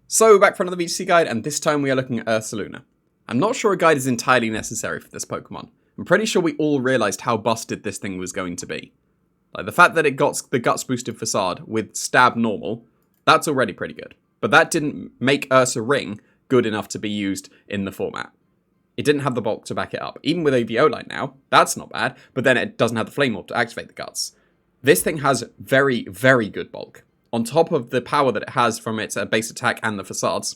So back for another VGC guide, and this time we are looking at Ursaluna. I'm not sure a guide is entirely necessary for this Pokemon. I'm pretty sure we all realised how busted this thing was going to be. Like, the fact that it got the Guts boosted Facade with Stab normal, that's already pretty good. But that didn't make Ursa Ring good enough to be used in the format. It didn't have the bulk to back it up. Even with AVO Line now, that's not bad, but then it doesn't have the Flame Orb to activate the Guts. This thing has very, very good bulk. On top of the power that it has from its base attack and the facades,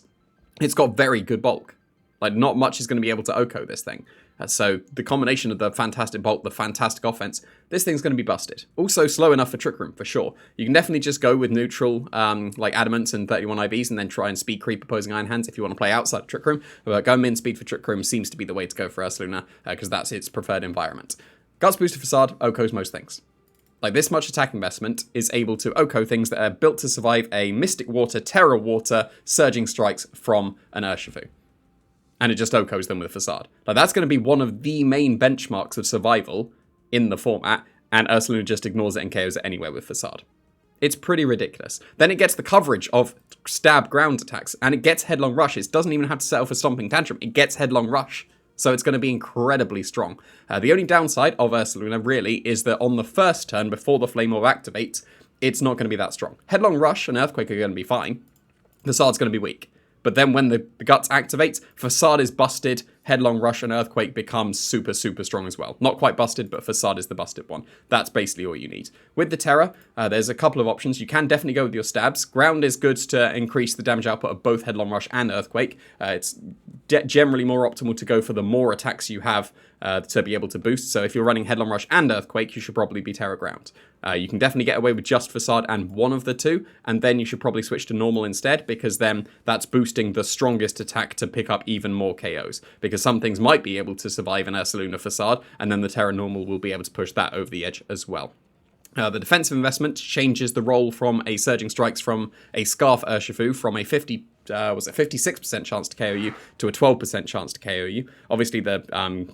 it's got very good bulk. Like, not much is going to be able to OHKO this thing. So the combination of the fantastic bulk, the fantastic offense, this thing's going to be busted. Also slow enough for Trick Room, for sure. You can definitely just go with neutral, like Adamants and 31 IVs, and then try and speed creep opposing Iron Hands if you want to play outside of Trick Room. But going min speed for Trick Room seems to be the way to go for Ursaluna, because that's its preferred environment. Guts Booster Facade OHKOs most things. Like, this much attack investment is able to OHKO things that are built to survive a Mystic Water, Tera Water, Surging Strikes from an Urshifu. And it just OHKOs them with Facade. Like, that's going to be one of the main benchmarks of survival in the format, and Ursaluna just ignores it and KOs it anywhere with Facade. It's pretty ridiculous. Then it gets the coverage of stab ground attacks, and it gets Headlong Rush. It doesn't even have to settle for Stomping Tantrum. It gets Headlong Rush. So it's going to be incredibly strong. The only downside of Ursaluna, really, is that on the first turn, before the Flame Orb activates, it's not going to be that strong. Headlong Rush and Earthquake are going to be fine. Facade's going to be weak. But then when the Guts activates, Facade is busted, Headlong Rush and Earthquake becomes super, super strong as well. Not quite busted, but Facade is the busted one. That's basically all you need. With the Tera, there's a couple of options. You can definitely go with your stabs. Ground is good to increase the damage output of both Headlong Rush and Earthquake. It's generally more optimal to go for the more attacks you have to be able to boost. So if you're running Headlong Rush and Earthquake, you should probably be Tera Ground. You can definitely get away with just Facade and one of the two, and then you should probably switch to normal instead, because then that's boosting the strongest attack to pick up even more KOs. Because some things might be able to survive an Ursaluna Facade, and then the Tera Normal will be able to push that over the edge as well. The defensive investment changes the role from a Surging Strikes from a Scarf Urshifu from a 56% chance to KO you to a 12% chance to KO you. Obviously, the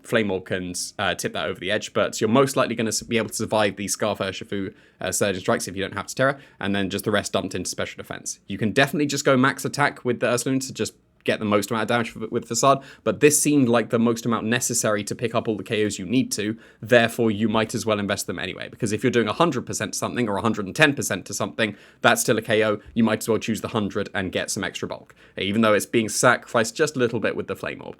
Flame Orb can tip that over the edge, but you're most likely going to be able to survive the Scarf Urshifu Surging Strikes if you don't have to Tera, and then just the rest dumped into special defense. You can definitely just go max attack with the Ursaluna to just get the most amount of damage with Facade, but this seemed like the most amount necessary to pick up all the KOs you need to, therefore you might as well invest them anyway, because if you're doing 100% to something or 110% to something, that's still a KO, you might as well choose the 100 and get some extra bulk, even though it's being sacrificed just a little bit with the Flame Orb.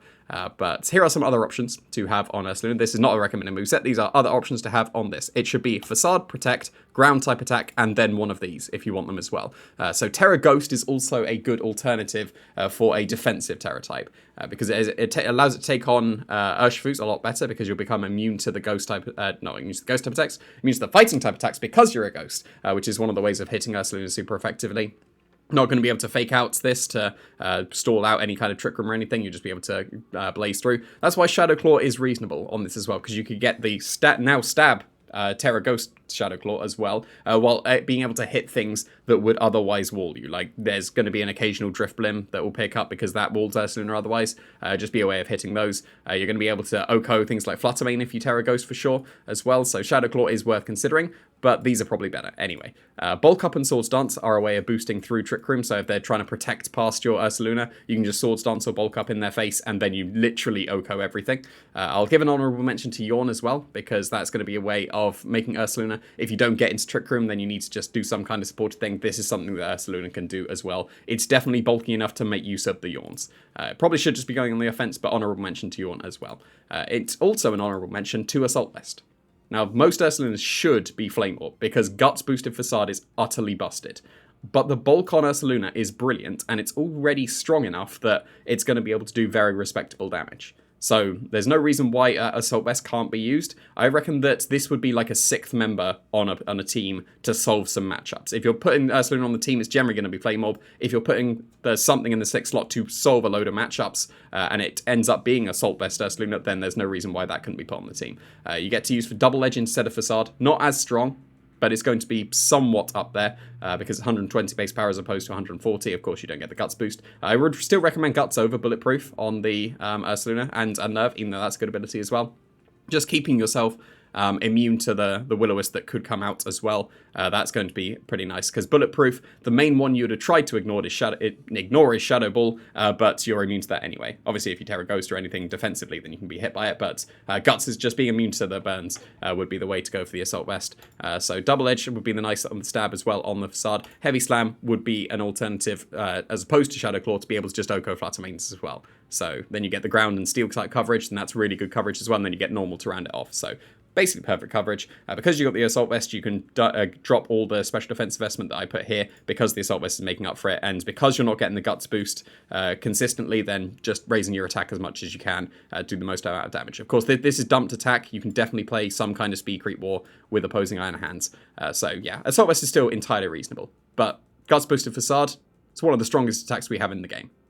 But here are some other options to have on Ursaluna. This is not a recommended moveset, these are other options to have on this. It should be Facade, Protect, Ground type attack, and then one of these if you want them as well. So Tera Ghost is also a good alternative for a defensive Tera type, because it allows it to take on Urshifus a lot better, because you'll become immune to the Ghost type, not immune to the Ghost type attacks, immune to the Fighting type attacks because you're a Ghost, which is one of the ways of hitting Ursaluna super effectively. Not going to be able to fake out this to stall out any kind of Trick Room or anything. You'll just be able to blaze through. That's why Shadow Claw is reasonable on this as well, because you could get the stab Tera Ghost Shadow Claw as well, while being able to hit things that would otherwise wall you. Like, there's going to be an occasional Drift Blim that will pick up because that walls Ursaluna otherwise. Just be a way of hitting those. You're going to be able to OHKO things like Fluttermane if you Tera Ghost for sure as well, so Shadow Claw is worth considering, but these are probably better anyway. Bulk Up and Swords Dance are a way of boosting through Trick Room, so if they're trying to protect past your Ursaluna, you can just Swords Dance or Bulk Up in their face, and then you literally OHKO everything. I'll give an honourable mention to Yawn as well, because that's going to be a way of making Ursaluna, if you don't get into Trick Room, then you need to just do some kind of supported thing. This is something that Ursaluna can do as well. It's definitely bulky enough to make use of the Yawns. Probably should just be going on the offense, but honourable mention to Yawn as well. It's also an honourable mention to Assault Vest. Now, most Ursalunas should be Flame Orb, because Guts boosted Facade is utterly busted. But the bulk on Ursaluna is brilliant, and it's already strong enough that it's going to be able to do very respectable damage. So there's no reason why Assault Vest can't be used. I reckon that this would be like a 6th member on a team to solve some matchups. If you're putting Ursaluna on the team, it's generally going to be Flame Orb. If you're putting something in the 6th slot to solve a load of matchups, and it ends up being Assault Vest Ursaluna, then there's no reason why that couldn't be put on the team. You get to use for Double Edge instead of Facade. Not as strong, but it's going to be somewhat up there, because it's 120 base power as opposed to 140. Of course, you don't get the Guts boost. I would still recommend Guts over Bulletproof on the Ursaluna and Unnerve, even though that's a good ability as well. Just keeping yourself immune to the Will-O-Wisp that could come out as well. That's going to be pretty nice, because Bulletproof, the main one you would have tried to ignore is Shadow Ball, but you're immune to that anyway. Obviously, if you Tera Ghost or anything defensively, then you can be hit by it, but Guts is just being immune to the burns would be the way to go for the Assault Vest. So Double Edge would be the nice on the stab as well on the Facade. Heavy Slam would be an alternative, as opposed to Shadow Claw, to be able to just Oko Flutter Mains as well. So then you get the ground and steel type coverage, and that's really good coverage as well, and then you get normal to round it off. So basically perfect coverage. Because you've got the Assault Vest, you can drop all the special defense investment that I put here, because the Assault Vest is making up for it, and because you're not getting the Guts boost consistently, then just raising your attack as much as you can, do the most amount of damage. Of course, this is dumped attack. You can definitely play some kind of speed creep war with opposing Iron Hands. So yeah, Assault Vest is still entirely reasonable, but Guts boosted Facade, it's one of the strongest attacks we have in the game.